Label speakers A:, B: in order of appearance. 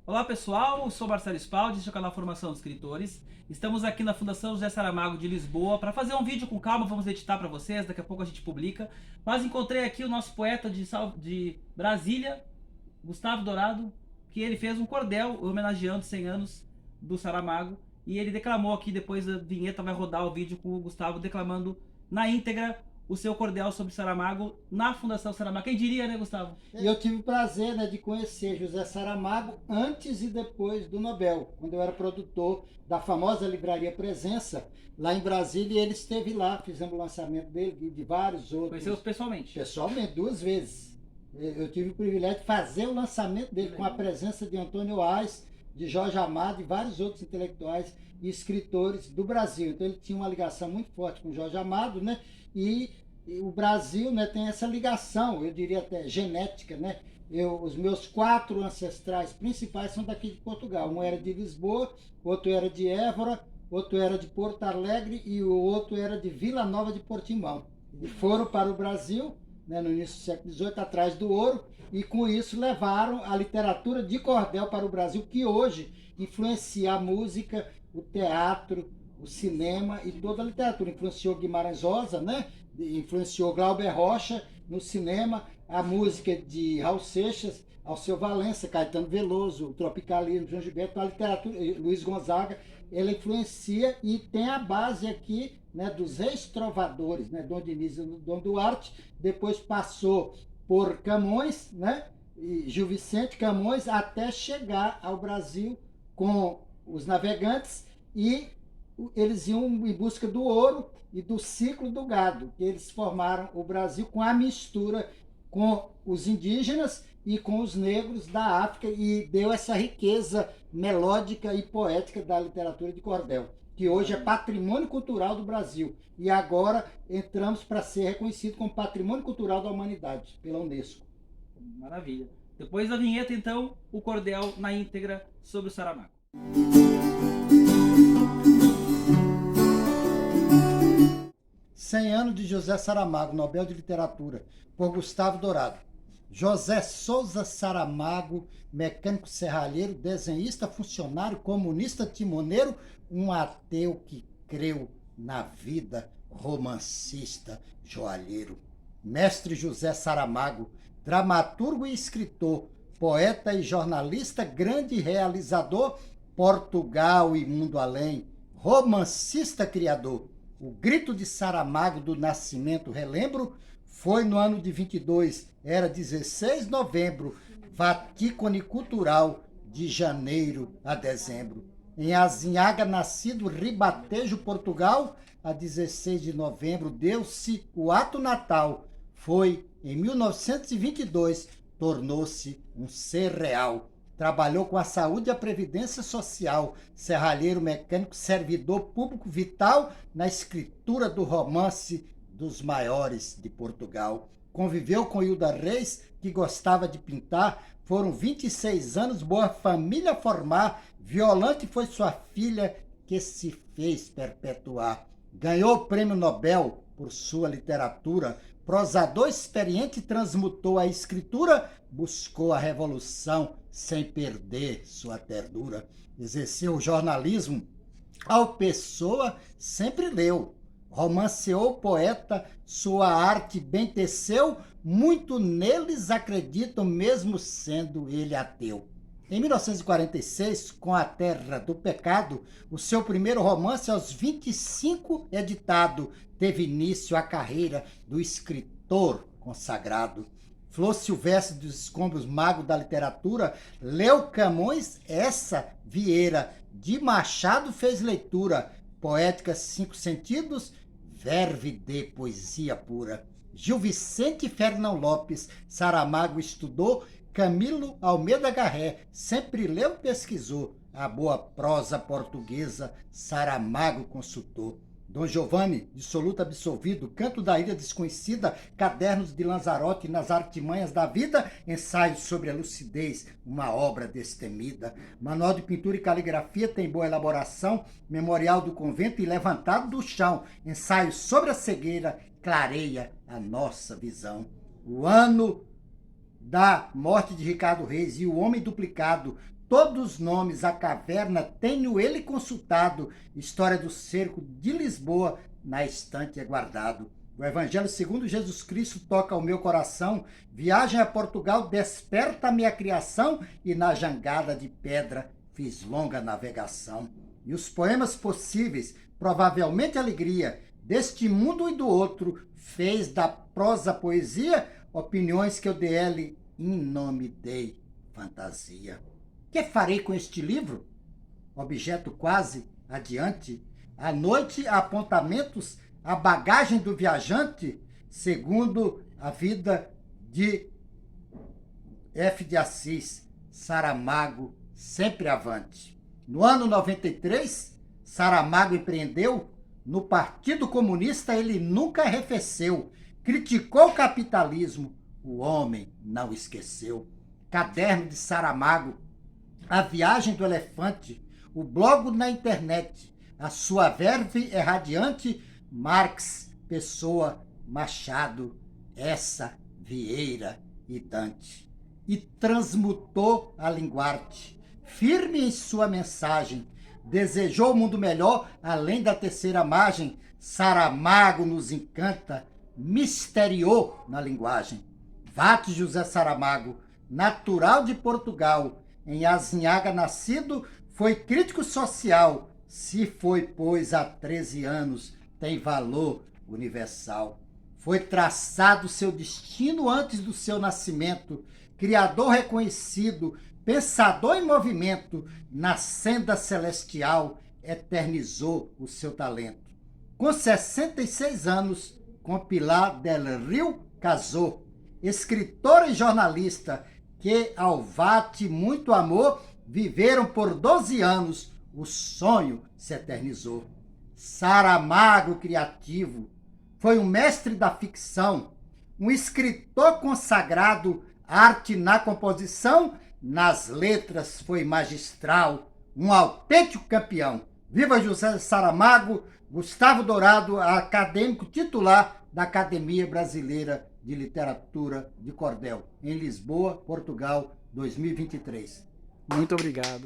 A: Olá pessoal, sou Marcelo Spaldi, este é o canal Formação de Escritores. Estamos aqui na Fundação José Saramago de Lisboa para fazer um vídeo com calma, vamos editar para vocês, daqui a pouco a gente publica. Mas encontrei aqui o nosso poeta de Brasília, Gustavo Dourado, que ele fez um cordel homenageando 100 anos do Saramago. E ele declamou aqui, depois a vinheta vai rodar o vídeo com o Gustavo declamando na íntegra o seu cordel sobre Saramago na Fundação Saramago. Quem diria, né, Gustavo?
B: E eu tive o prazer, né, de conhecer José Saramago antes e depois do Nobel, quando eu era produtor da famosa livraria Presença, lá em Brasília, e ele esteve lá, fizemos o lançamento dele e de vários outros.
A: Conheceu pessoalmente?
B: Pessoalmente, 2 vezes. Eu tive o privilégio de fazer o lançamento dele com a presença de Antônio Ais, de Jorge Amado e vários outros intelectuais e escritores do Brasil. Então ele tinha uma ligação muito forte com Jorge Amado, né? E o Brasil, né, tem essa ligação, eu diria até genética, né? Os meus 4 ancestrais principais são daqui de Portugal. Um era de Lisboa, outro era de Évora, outro era de Porto Alegre e o outro era de Vila Nova de Portimão. E foram para o Brasil, né, no início do século XVIII, atrás do ouro, e com isso levaram a literatura de cordel para o Brasil, que hoje influencia a música, o teatro, o cinema e toda a literatura. Influenciou Guimarães Rosa, né? Influenciou Glauber Rocha no cinema, a música de Raul Seixas, Alceu Valença, Caetano Veloso, Tropicalismo, João Gilberto, a literatura, Luiz Gonzaga, ela influencia e tem a base aqui, né, dos ex-trovadores, né, Dom Diniz e Dom Duarte, depois passou por Camões, né, e Gil Vicente Camões, até chegar ao Brasil com os navegantes, e eles iam em busca do ouro e do ciclo do gado, que eles formaram o Brasil com a mistura com os indígenas e com os negros da África, e deu essa riqueza melódica e poética da literatura de cordel, que hoje é patrimônio cultural do Brasil, e agora entramos para ser reconhecido como patrimônio cultural da humanidade pela Unesco.
A: Maravilha. Depois da vinheta, então, o cordel na íntegra sobre o Saramago.
B: 100 anos de José Saramago, Nobel de Literatura, por Gustavo Dourado. José Souza Saramago, mecânico serralheiro, desenhista, funcionário, comunista, timoneiro, um ateu que creu na vida, romancista, joalheiro. Mestre José Saramago, dramaturgo e escritor, poeta e jornalista, grande realizador, Portugal e mundo além, romancista criador. O grito de Saramago do nascimento, relembro, foi no ano de 22, era 16 de novembro, Vaticone Cultural, de janeiro a dezembro. Em Azinhaga, nascido Ribatejo, Portugal, a 16 de novembro, deu-se o ato natal. Foi em 1922, tornou-se um ser real. Trabalhou com a saúde e a previdência social, serralheiro, mecânico, servidor público vital na escritura do romance dos maiores de Portugal. Conviveu com Hilda Reis, que gostava de pintar. Foram 26 anos, boa família formar. Violante foi sua filha, que se fez perpetuar. Ganhou o prêmio Nobel por sua literatura. Prosador experiente, transmutou a escritura, buscou a revolução sem perder sua ternura. Exerceu o jornalismo. Ao Pessoa sempre leu. Romanceou poeta, sua arte bem teceu, muito neles acreditam, mesmo sendo ele ateu. Em 1946, com A Terra do Pecado, o seu primeiro romance, aos 25, editado, teve início a carreira do escritor consagrado. Flor Silvestre dos Escombros, mago da literatura, leu Camões, essa Vieira, de Machado fez leitura, poética 5 sentidos, verve de poesia pura. Gil Vicente Fernão Lopes, Saramago estudou, Camilo Almeida Garré, sempre leu e pesquisou, a boa prosa portuguesa, Saramago consultou. Dom Giovanni, dissoluto absolvido, Canto da Ilha Desconhecida, Cadernos de Lanzarote nas artimanhas da vida, Ensaios sobre a lucidez, uma obra destemida. Manual de pintura e caligrafia tem boa elaboração, Memorial do convento e Levantado do chão, Ensaios sobre a cegueira, clareia a nossa visão. O ano da morte de Ricardo Reis e O Homem Duplicado, todos os nomes, a caverna, tenho ele consultado, história do cerco de Lisboa, na estante é guardado. O Evangelho segundo Jesus Cristo toca o meu coração, viagem a Portugal desperta a minha criação, e na jangada de pedra fiz longa navegação. E os poemas possíveis, provavelmente alegria, deste mundo e do outro, fez da prosa poesia, opiniões que eu dele em nome dei fantasia. Que farei com este livro? Objeto quase adiante, à noite apontamentos, a bagagem do viajante, segundo a vida de F. de Assis, Saramago, sempre avante. No ano 93, Saramago empreendeu, no Partido Comunista ele nunca arrefeceu, criticou o capitalismo, o homem não esqueceu. Caderno de Saramago, a viagem do elefante, o blog na internet, a sua verve é radiante, Marx, Pessoa, Machado, essa, Vieira e Dante. E transmutou a linguarte, firme em sua mensagem, desejou o mundo melhor além da terceira margem. Saramago nos encanta, misteriou na linguagem. Vate José Saramago, natural de Portugal, em Azinhaga nascido, foi crítico social, se foi, pois, há 13 anos, tem valor universal. Foi traçado seu destino antes do seu nascimento, criador reconhecido, pensador em movimento, na senda celestial, eternizou o seu talento. Com 66 anos, com Pilar del Rio casou, escritor e jornalista, que ao Vate muito amor, viveram por 12 anos, o sonho se eternizou. Saramago criativo, foi um mestre da ficção, um escritor consagrado, arte na composição, nas letras foi magistral, um autêntico campeão. Viva José Saramago, Gustavo Dourado, acadêmico titular da Academia Brasileira de Literatura de Cordel, em Lisboa, Portugal, 2023.
A: Muito obrigado.